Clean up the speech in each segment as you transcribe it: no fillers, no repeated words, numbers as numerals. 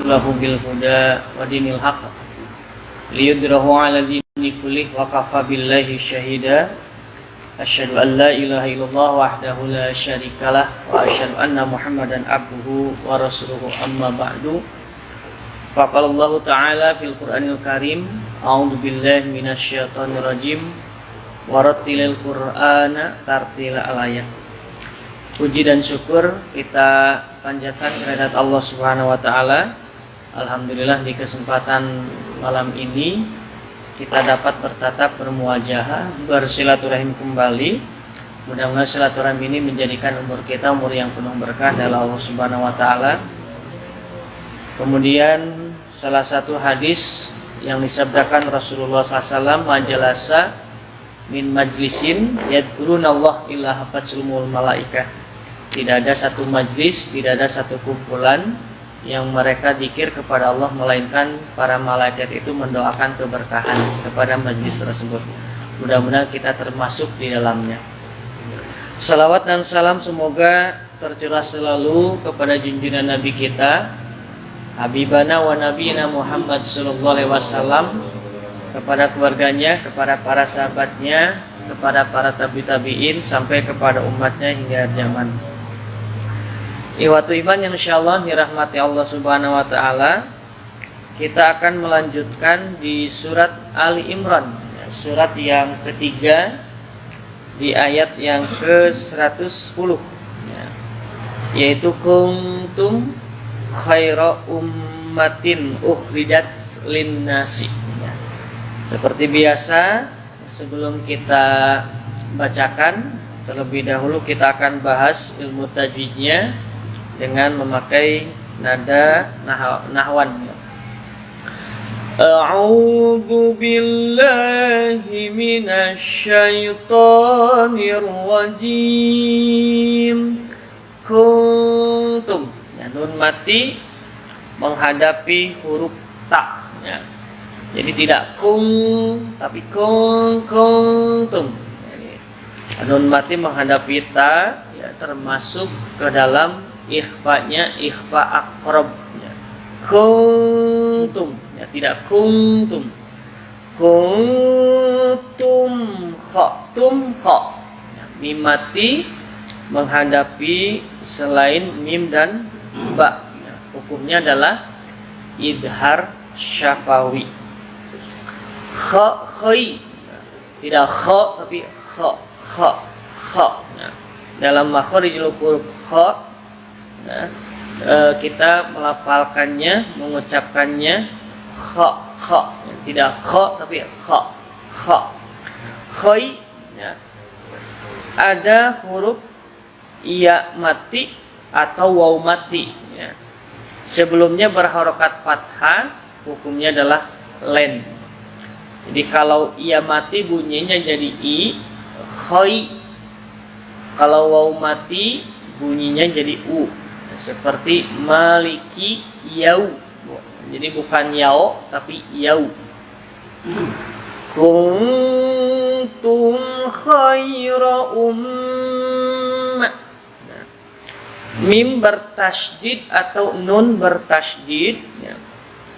lahu bil huda wa dinil haqq liyudhirahu 'ala dini kullih wa kafa billahi syahida. Asyhadu an la ilaha illallah wahdahu la syarikalah wa asyhadu anna Muhammadan abduhu wa rasuluhu, amma ba'du. Faqala Allah Ta'ala fil Qur'anil Karim, a'udzu billahi minasyaitonir rajim, warattilil Qur'ana tartila alayat. Puji dan syukur kita panjatkan kehadirat Allah Subhanahu wa taala. Alhamdulillah di kesempatan malam ini kita dapat bertatap bermuajahah, bersilaturahim kembali. Mudah-mudahan silaturahim ini menjadikan umur kita umur yang penuh berkah dari Allah Subhanahu wa taala. Kemudian salah satu hadis yang disabdakan Rasulullah SAW, majalasa min majlisin yadkurunallah illa hafatzumul malaikah. Tidak ada satu majlis, tidak ada satu kumpulan yang mereka zikir kepada Allah melainkan para malaikat itu mendoakan keberkahan kepada majlis tersebut. Mudah-mudahan kita termasuk di dalamnya. Salawat dan salam semoga tercurah selalu kepada junjungan Nabi kita, Habibana wa Nabiyina Muhammad sallallahu alaihi wasallam, kepada keluarganya, kepada para sahabatnya, kepada para tabi'in sampai kepada umatnya hingga zaman. Ikhwatu iman yang insyaallah dirahmati Allah Subhanahu wa taala, kita akan melanjutkan di surat Ali Imran, surat yang ketiga di ayat yang ke-110, yaitu kuntum khaira ummatin ukhrijat linnasi. Seperti biasa, sebelum kita bacakan, terlebih dahulu kita akan bahas ilmu tajwidnya dengan memakai nada nahwan. A'udzu billahi minasyaitonir rajim. Kuntum, nun mati menghadapi huruf ta, ya. Jadi tidak kung tapi kuntum. Nun mati menghadapi ta, ya, termasuk ke dalam ikhfanya, ikhfa aqrab, ya. Kuntum, ya, tidak kuntum. Kuntum kha, ya, mim mati menghadapi selain mim dan ba, ya. Hukumnya adalah idhar syafawi. Khai, tidak kha tapi kha. Nah, dalam makharijul huruf kha, nah, kita melafalkannya, mengucapkannya kha, tidak kha tapi kha. Khai, ya. Ada huruf ya mati atau waw mati, ya. Sebelumnya berharokat fathah, hukumnya adalah len. Jadi kalau ia mati bunyinya jadi i, khai. Kalau waw mati bunyinya jadi u, seperti maliki yau. Jadi bukan yao tapi yau. Kuntum khaira ummah. Mim bertasydid atau nun bertasydid, ya.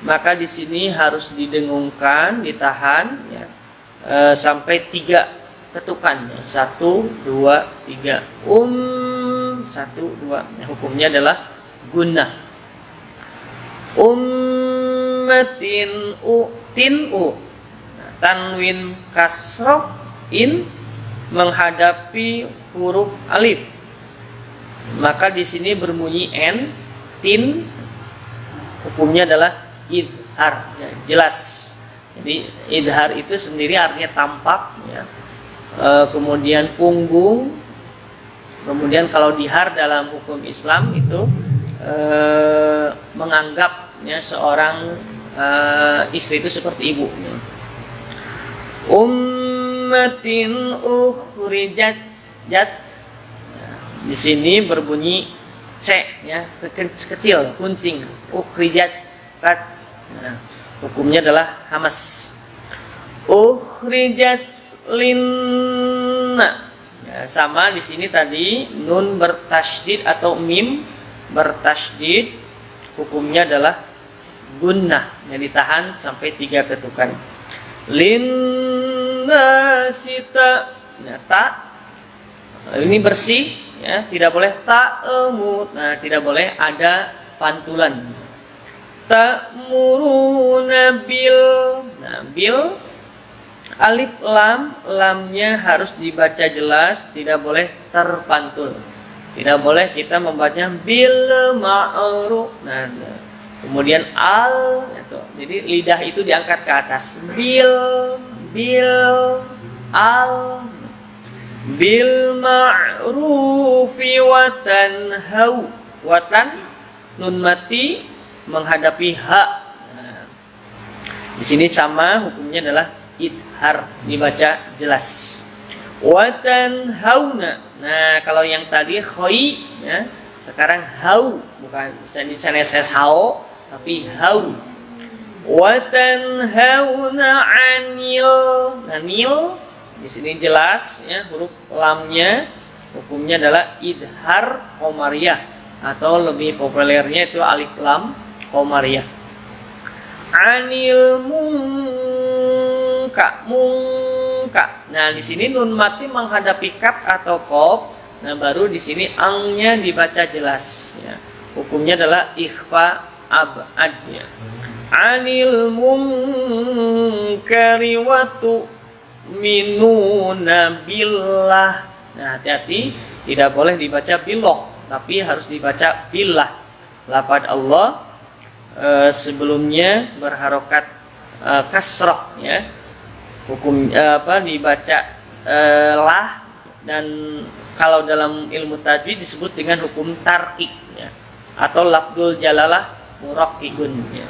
Maka di sini harus didengungkan, ditahan, ya, sampai 3 ketukan, ya. 1, 2, 3. 1, 2. Nah, hukumnya adalah gunnah. Ummatin tin u. Nah, tanwin kasroh in menghadapi huruf alif. Maka di sini berbunyi n, tin, hukumnya adalah idhar, ya, jelas. Jadi idhar itu sendiri artinya tampak, ya. Kemudian punggung. Kemudian kalau dihar dalam hukum Islam itu menganggapnya seorang istri itu seperti ibu. Ummatin ukhrijat, di sini berbunyi c, ya, kecil, kuncing. Ukhrijat, nah, hukumnya adalah hamas. Ukhrijat linna, ya, sama di sini tadi nun bertasydid atau mim bertasydid, hukumnya adalah gunnah yang ditahan sampai 3 ketukan. Linnasita, nah, ta ini bersih ya, tidak boleh ta'mur. Nah, tidak boleh ada pantulan. Ta'muruna bil, nah, bil alif lam, lamnya harus dibaca jelas, tidak boleh terpantul. Tidak boleh kita membacanya bil ma'ruf. Nah, kemudian al gitu. Jadi lidah itu diangkat ke atas. Bil al bil ma'rufi wa tanhau. Watan nun mati menghadapi ha. Nah, di sini sama hukumnya adalah idhar, dibaca jelas. Wa tanhauna. Nah, kalau yang tadi khoi ya, sekarang hau, bukan di sana hau tapi hau. Wa tanhauna 'anil. Nah, nil di sini jelas ya, huruf lamnya hukumnya adalah idhar qamariyah atau lebih populernya itu alif lam qamariyah. 'Anil munka. Nah, di sini nun mati menghadapi kaf atau qaf. Nah, baru di sini angnya dibaca jelas ya. Hukumnya adalah ikhfa abad ya. 'Anil munkari wa tu'minuna billah. Nah, hati-hati, tidak boleh dibaca billah, tapi harus dibaca billah. Lafaz Allah sebelumnya berharokat kasrah ya. Hukum dibaca lah, dan kalau dalam ilmu tajwid disebut dengan hukum tarkik ya, atau lafzul jalalah muraqqibun ya.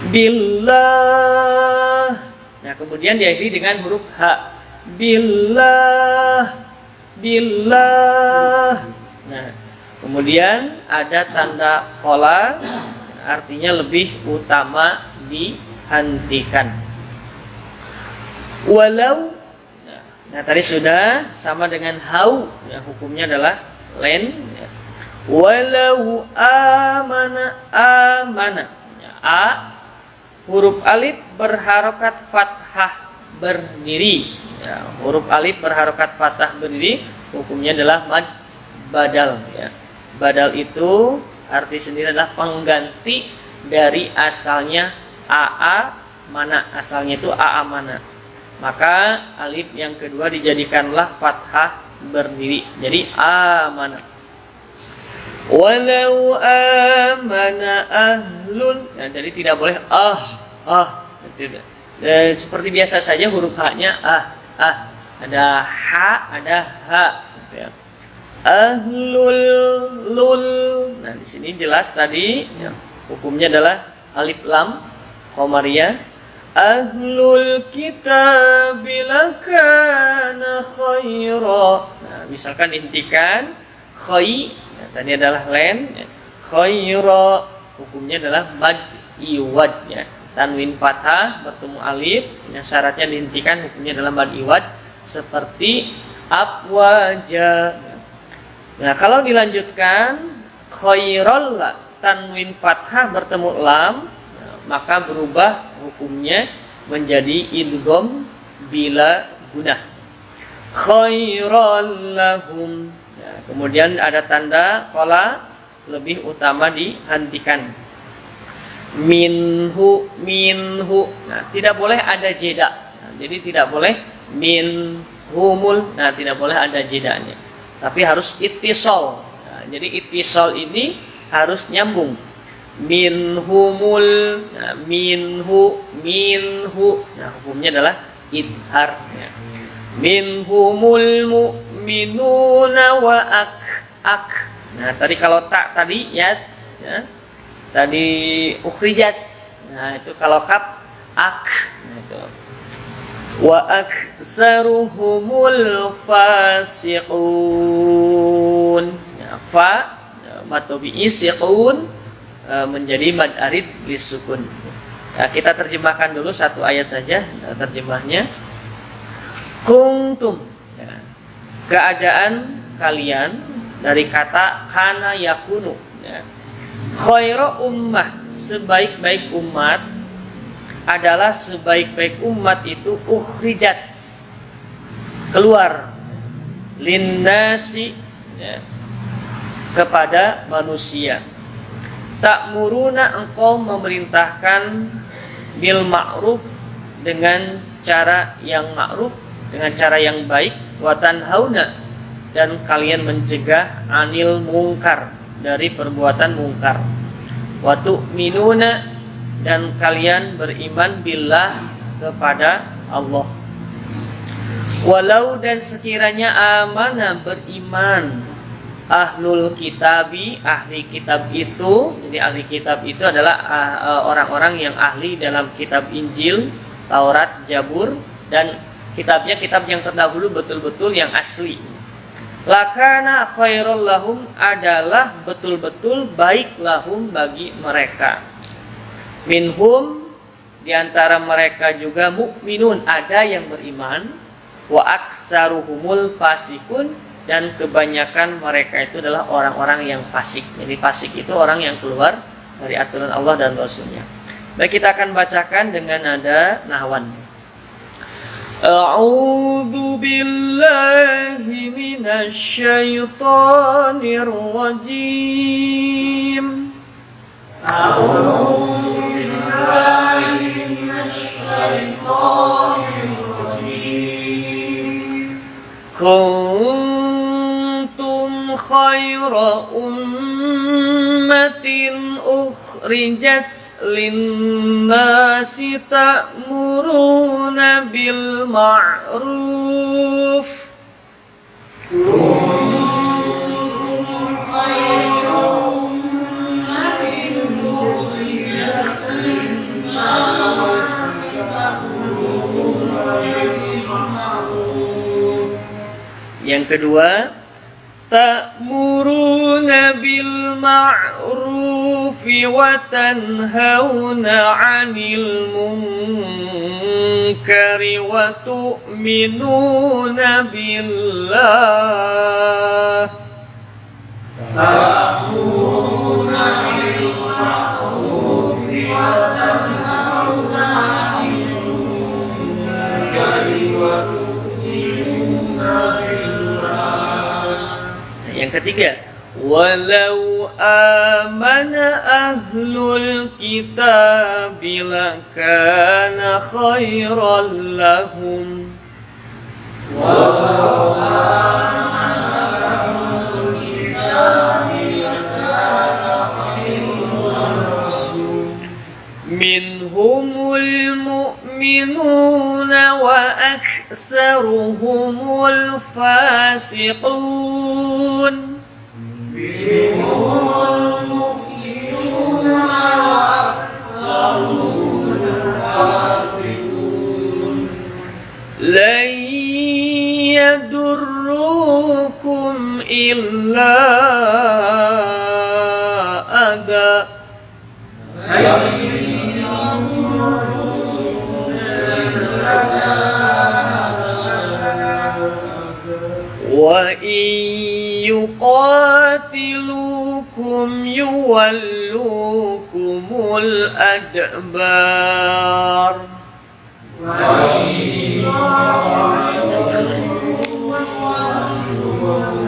Billah. Nah, kemudian diakhiri dengan huruf ha. Billah. Nah, kemudian ada tanda qala, artinya lebih utama dihentikan. Walau, nah tadi sudah sama dengan hau ya, hukumnya adalah len ya. Walau amana ya, a huruf alif berharokat fathah berdiri ya, huruf alif berharokat fathah berdiri hukumnya adalah mad badal ya. Badal itu arti sendiri adalah pengganti dari asalnya aa mana, asalnya itu aa mana. Maka alif yang kedua dijadikanlah fathah berdiri. Jadi amana. Walau amana ahlun. Nah, jadi tidak boleh tidak. Seperti biasa saja huruf ha-nya ada ha, ada ha gitu ya. Ahlul lul. Nah, di sini jelas tadi ya, hukumnya adalah alif lam qamariyah. Ahlul kitab lakana khaira. Nah, misalkan dihentikan khai, ya, tadi adalah len ya. Khaira hukumnya adalah mad iwad ya. Tanwin fathah bertemu alif, yang syaratnya dihentikan hukumnya adalah mad iwad seperti afwaja. Nah, kalau dilanjutkan khairal tanwin fathah bertemu lam, maka berubah hukumnya menjadi idgham bila gunah. Khairal lahum. Ya, kemudian ada tanda qala, lebih utama dihentikan. Minhu. Nah, tidak boleh ada jeda. Nah, jadi tidak boleh minhumul. Nah, tidak boleh ada jedanya. Tapi harus ittisal. Nah, jadi ittisal ini harus nyambung. Minhumul, nah, minhu. Nah, hukumnya adalah idhar ya. Minhumul mu'minuna wa ak. Nah, tadi kalau tak tadi yat ya. Tadi ukhrijat. Nah, itu kalau kaf ak. Nah, itu. Wa aktsaruhumul fasiqun. Ya, fa matobi'i siqun menjadi mad arid bisukun. Ya, kita terjemahkan dulu satu ayat saja terjemahnya. Kuntum ya, keadaan kalian dari kata kana yakunu ya. Khairu ummah, sebaik-baik umat adalah sebaik-baik umat itu ukhrijat, keluar, linnasi, ya, kepada manusia. Ta'muruna, engkau memerintahkan bil ma'ruf, dengan cara yang ma'ruf, dengan cara yang baik, wa tanhauna, dan kalian mencegah anil mungkar, dari perbuatan mungkar, wa tu'minuna, dan kalian beriman billah, kepada Allah. Walau, dan sekiranya amana, beriman, ahlul kitabi, ahli kitab itu. Jadi ahli kitab itu adalah orang-orang yang ahli dalam kitab Injil, Taurat, Zabur, dan kitabnya kitab yang terdahulu betul-betul yang asli. Lakana khairul lahum, adalah betul-betul baik lahum, bagi mereka. Minhum, diantara mereka juga mukminun, ada yang beriman. Wa aksaruhumul fasikun, dan kebanyakan mereka itu adalah orang-orang yang fasik. Jadi fasik itu orang yang keluar dari aturan Allah dan Rasulnya. Baik, kita akan bacakan dengan nada nahwan. A'udzu billahi minasy syaithanir rajim. A'udzu billahi minasy syaithanir rajim. Kuntum khayra ummatin ukhrijat linnasi ta'muruna bil ma'ruf. Kuntum khayra ummatin ukhrijat linnasi ta'muruna bil ma'ruf. Yang kedua, ta'muruna bil ma'rufi wa tanhauna 'anil munkari wa tu'minuna billah. Ta'muruna bil ma'rufi wa tanhauna 'anil munkari wa tu'minuna billah. Yang ketiga, walau amana ahlul kitabi lakana khairan lahum. Walau amana ahlul kitabi lakana khairan lahum. Minhumul mu'minuna wa aktsaruhumul fasiqun. Minhumul mu'minuna wa aktsaruhumul fasiqun. Lan yadurrukum illa adha. Wa in yuqatilukum yuwallukumul adbar. Wa in yuqatilukum yuwallukumul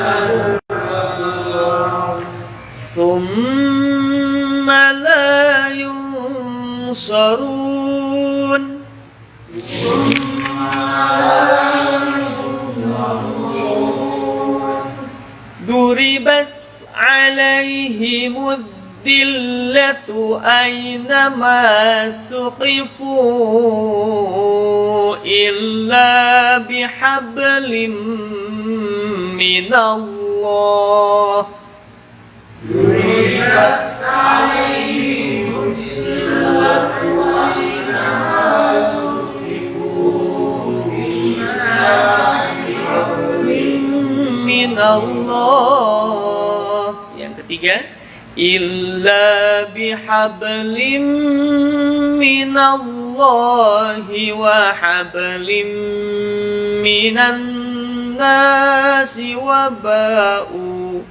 adbar. Summa la yunsarun. Duribat alaihimud dillatu aynama suqifu illa bihablim minallah. Duribat alaihimud dillatu aynama suqifu illa minallah. Yang ketiga, illa bihablim minallahi wa hablim minan nasi wa ba'u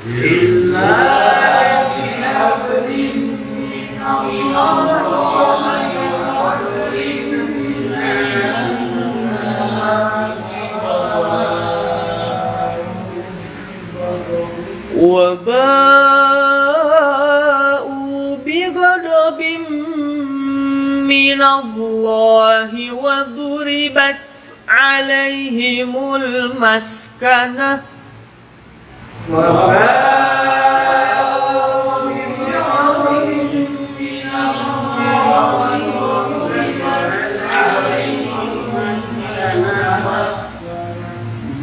وباءوا بغضب من الله وضربت عليهم المسكنة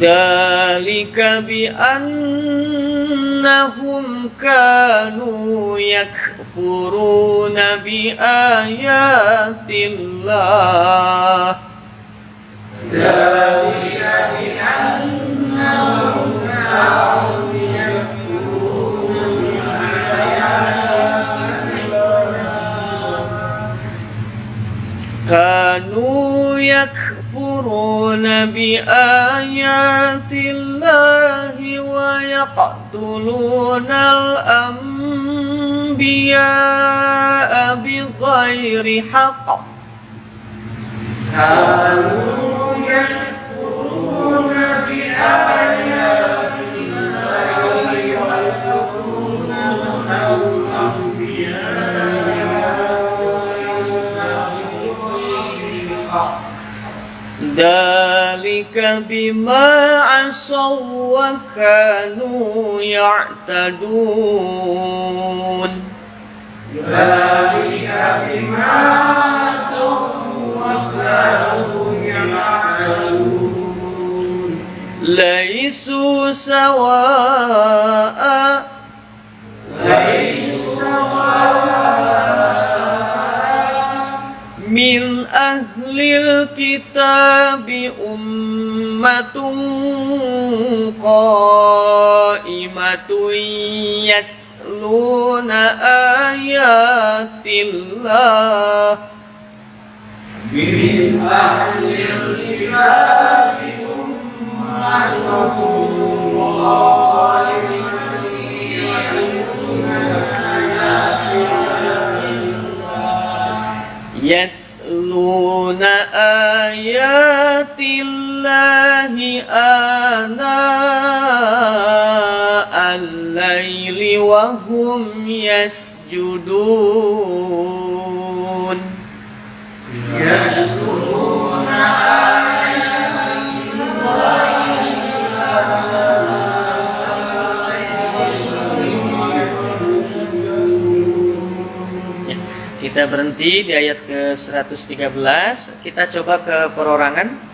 ذلك بأنهم كانوا يكفرون بآيات الله كانوا يكفرون بآيات الله ويقتلون الأنبياء بغير حق كانوا يكفرون بآيات الله ويقتلون ذلك بما عصوا وكانوا يعتدون ذلك بما عصوا وكانوا يعتدون ليسوا سواء من أهل الكتاب أمة قائمة يتلون آيات الله من أهل الكتاب أمة قائمة يتلون آيات الله آناء الليل وهم يسجدون يتلون آيات الله Kita berhenti di ayat ke-113. Kita coba ke perorangan.